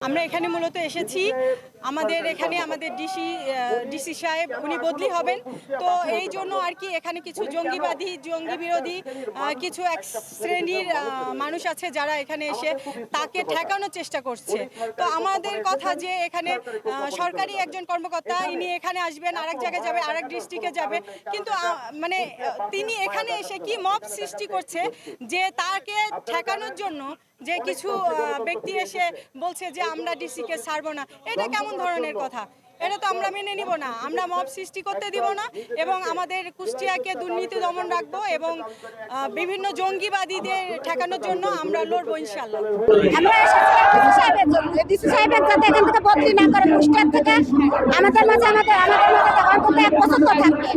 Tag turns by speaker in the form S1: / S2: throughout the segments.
S1: আমরা এখানে মূলত এসেছি আমাদের এখানে আমাদের ডিসি সাহেব উনি বদলি হবেন। তো এই জন্য আর কি এখানে কিছু জঙ্গি বিরোধী কিছু এক শ্রেণীর মানুষ আছে যারা এখানে এসে তাকে ঠেকানোর চেষ্টা করছে। তো আমাদের কথা যে এখানে সরকারি একজন কর্মকর্তা ইনি এখানে আসবেন, আরেক জায়গায় যাবে, আরেক ডিস্ট্রিক্টে যাবে, কিন্তু মানে তিনি এখানে এসে কি মব সৃষ্টি করছে যে তাকে ঠেকানোর জন্য যে কিছু ব্যক্তি এসে বলছে যে আমরা ডিসিকে ছাড়বো না। এটা কেমন ধরনের কথা? এটা তো আমরা মেনে নিব না। আমরা মব সৃষ্টি করতে দিব না এবং আমাদের কুষ্টিয়াকে দুর্নীতি দমন রাখবো এবং বিভিন্ন জঙ্গিবাদীদের ঠেকানোর জন্য আমরা লড়বো ইনশাআল্লাহ।
S2: আমরা ডিসি সাহেবের যাতে এখান থেকে বদলি না করে কুষ্টিয়ার থেকে আমাদের মাঝে অন্তত 1 বছর তো থাকবে।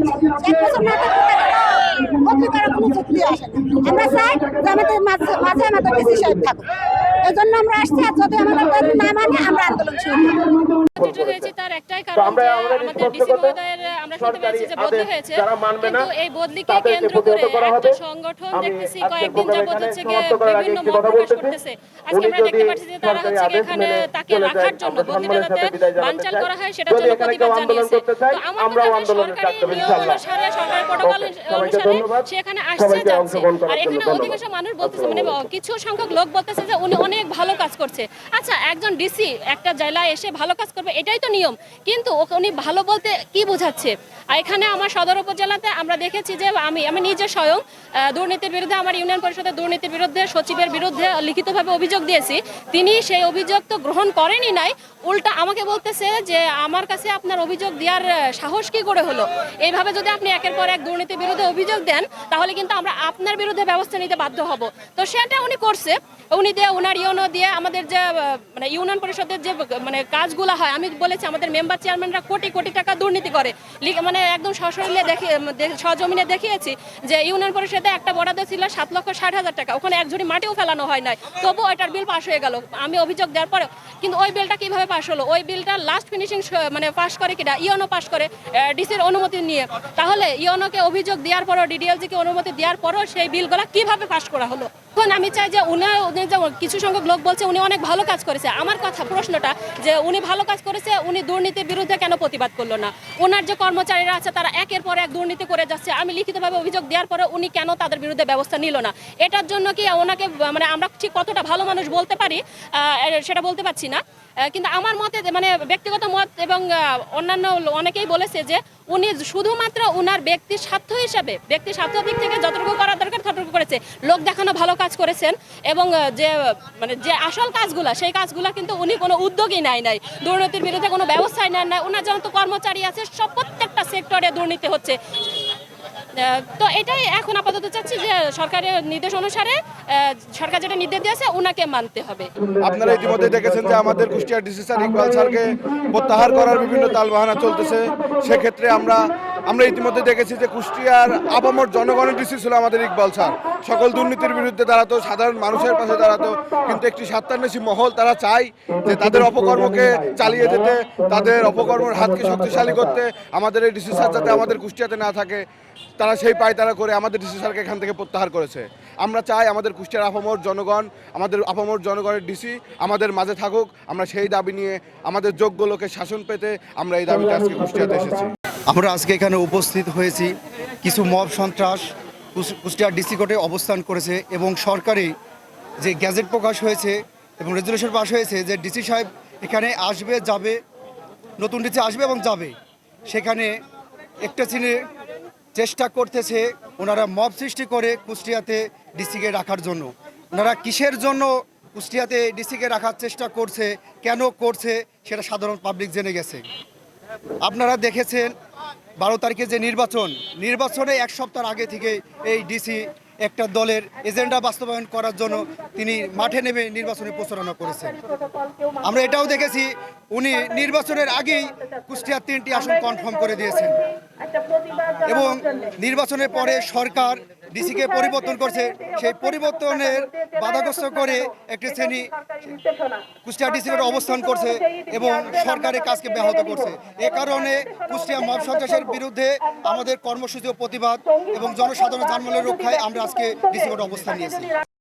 S2: 1 বছর না থাকলে বদলি করার কোনো যুক্তি আসে না। আমরা চাই যে আমাদের মাঝে আমাদের ডিসি সাহেব থাকুক। এই জন্য আমরা আসছি, আর যদি আমাদের দাবি না মানে আমরা আন্দোলন শুরু করব।
S3: হয়েছে তার একটাই কারণ যে আমাদের ডিসি মহোদয়ের আমরা শুনতে পেয়েছি যে বদলি হয়েছে, কিন্তু এই বদলিকে কেন্দ্র করে একটা সংগঠন দেখতেছি কয়েকদিন যাবত হচ্ছে বিভিন্ন মত প্রকাশ করতেছে। আজকে আমরা দেখতে পাচ্ছি যে তারা হচ্ছে এখানে তাকে রাখার জন্য বদলিটা যাতে বানচাল করা হয় সেটার জন্য প্রতিবাদ জানিয়েছে। তো আমাদের কাছে সরকারি নিয়ম অনুসারে সরকারি প্রটোকল অনুসারে সে এখানে আসছে যাচ্ছে, আর এখানে অধিকাংশ মানুষ বলতেছে মানে কিছু সংখ্যক লোক বলতেছে যে উনি অনেক ভালো কাজ করছে। আচ্ছা, একজন ডিসি একটা জেলায় এসে ভালো কাজ করবে এটাই তো নিয়ম, কিন্তু উনি ভালো বলতে কি বোঝাচ্ছে? আর এখানে আমার সদর উপজেলাতে আমরা দেখেছি যে আমি নিজে স্বয়ং দুর্নীতির বিরুদ্ধে আমার ইউনিয়ন পরিষদের দুর্নীতির বিরুদ্ধে সচিবের বিরুদ্ধে লিখিতভাবে অভিযোগ দিয়েছি। তিনি সেই অভিযোগ তো গ্রহণ করেনই নাই, উল্টা আমাকে বলতেছে যে আমার কাছে আপনার অভিযোগ দেওয়ার সাহস কি করে হলো? এইভাবে যদি আপনি একের পর এক দুর্নীতির বিরুদ্ধে অভিযোগ দেন তাহলে কিন্তু আমরা আপনার বিরুদ্ধে ব্যবস্থা নিতে বাধ্য হব। তো সেটা উনি করছে। উনি দিয়ে ওনার ইউনো দিয়ে আমাদের যে মানে ইউনিয়ন পরিষদের যে মানে কাজগুলো হয়, আমি বলেছি আমাদের মেম্বার চেয়ারম্যানরা কোটি কোটি টাকা দুর্নীতি করে, মানে একদম সশরীরে সজমিনে দেখিয়েছি যে ইউনিয়ন পরিষদে একটা বরাদ্দ ছিল 7,60,000 টাকা, ওখানে এক ঝুড়ি মাটিও ফেলানো হয় নাই, তবু ওইটার বিল পাস হয়ে গেল আমি অভিযোগ দেওয়ার পরে। কিন্তু ওই বিলটা কিভাবে পাস হলো? ওই বিলটা লাস্ট ফিনিশিং মানে পাস করে কিনা ইউনো পাস করে ডিসির অনুমতি নিয়ে। তাহলে ইউনোকে অভিযোগ দেওয়ার পরও ডিডিএলজিকে অনুমতি দেওয়ার পরও সেই বিলগুলো কিভাবে পাস করা হলো? এখন আমি চাই যে উনি কিছু সংখ্যক লোক বলছে উনি অনেক ভালো কাজ করেছে। আমার কথা প্রশ্নটা যে উনি ভালো কাজ করেছে, উনি দুর্নীতির বিরুদ্ধে কেন প্রতিবাদ করলো না? ওনার যে কর্মচারীরা আছে তারা একের পর এক দুর্নীতি করে যাচ্ছে, আমি লিখিতভাবে অভিযোগ দেওয়ার পরে উনি কেন তাদের বিরুদ্ধে ব্যবস্থা নিল না? এটার জন্য কি ওনাকে মানে আমরা ঠিক কতটা ভালো মানুষ বলতে পারি সেটা বলতে পারছি না, কিন্তু আমার মতে মানে ব্যক্তিগত মত এবং অন্যান্য অনেকেই বলেছে যে উনি শুধুমাত্র ওনার ব্যক্তির স্বার্থ হিসাবে ব্যক্তির স্বার্থ দিক থেকে যতটুকু করা দরকার ততটুকু করেছে, লোক দেখানো ভালো কাজ করেছেন এবং যে আসল কাজগুলা সেই কাজগুলা কিন্তু উনি কোনো উদ্যোগই নাই দুর্নীতির বিরুদ্ধে কোনো ব্যবস্থাই নেন নাই। ওনার যত কর্মচারী আছে সব প্রত্যেকটা সেক্টরে দুর্নীতি হচ্ছে। তো এটাই এখন আপাতত চাচ্ছি যে সরকারের নির্দেশ অনুসারে সরকার যেটা নির্দেশ দিয়েছে ওনাকে মানতে হবে।
S4: আপনারা ইতিমধ্যে দেখেছেন যে আমাদের কুষ্টিয়ার ডিসি স্যার ইকবাল স্যারকে প্রত্যাহার করার বিভিন্ন তালবাহানা চলতেছে। সেক্ষেত্রে আমরা ইতিমধ্যে দেখেছি যে কুষ্টিয়ার আপামর জনগণের ডিসি ছিল আমাদের ইকবাল স্যার। সকল দুর্নীতির বিরুদ্ধে দাঁড়াতো, সাধারণ মানুষের পাশে দাঁড়াতো, কিন্তু একটি স্বার্থান্বেষী মহল তারা চায় যে তাদের অপকর্মকে চালিয়ে যেতে, তাদের অপকর্মের হাতকে শক্তিশালী করতে। আমাদের এই ডিসি স্যার যাতে আমাদের কুষ্টিয়াতে না থাকে তারা সেই পায়তারা করে আমাদের ডিসি স্যারকে এখান থেকে প্রত্যাহার করেছে। আমরা চাই আমাদের কুষ্টিয়ার আপামর জনগণ, আমাদের আপামর জনগণের ডিসি আমাদের মাঝে থাকুক। আমরা সেই দাবি নিয়ে আমাদের যোগ্য লোকের শাসন পেতে আমরা এই দাবিটা আজকে কুষ্টিয়াতে এসেছি।
S5: আমরা আজকে এখানে উপস্থিত হয়েছি, কিছু মব সন্ত্রাস কুষ্টিয়ার ডিসি কোর্টে অবস্থান করেছে এবং সরকারি যে গ্যাজেট প্রকাশ হয়েছে এবং রেজুলেশন পাস হয়েছে যে ডিসি সাহেব এখানে আসবে যাবে, নতুন ডিসি আসবে এবং যাবে, সেখানে একটা শ্রেণীর চেষ্টা করতেছে ওনারা মব সৃষ্টি করে কুষ্টিয়াতে ডিসিকে রাখার জন্য। ওনারা কিসের জন্য কুষ্টিয়াতে ডিসিকে রাখার চেষ্টা করছে, কেন করছে সেটা সাধারণ পাবলিক জেনে গেছে। আপনারা দেখেছেন 12 তারিখে যে নির্বাচনে 1 সপ্তাহ আগে থেকে এই ডিসি একটা দলের এজেন্ডা বাস্তবায়ন করার জন্য তিনি মাঠে নেমে নির্বাচনে প্রচারণা করেছেন। আমরা এটাও দেখেছি উনি নির্বাচনের আগেই কুষ্টিয়ার 3টি আসন কনফার্ম করে দিয়েছেন এবং নির্বাচনের পরে সরকার ডিসিকে পরিবর্তন করছে। সেই পরিবর্তনের বাধাগ্রস্ত করে একটি শ্রেণী কুষ্টিয়া ডিসিকে অবস্থান করছে এবং সরকারের কাজকে ব্যাহত করছে। এ কারণে কুষ্টিয়া মব সন্ত্রাসের বিরুদ্ধে আমাদের কর্মসূচি ও প্রতিবাদ এবং জনসাধারণ জানমালের রক্ষায় আমরা আজকে ডিসি কোর্টে অবস্থান নিয়েছি।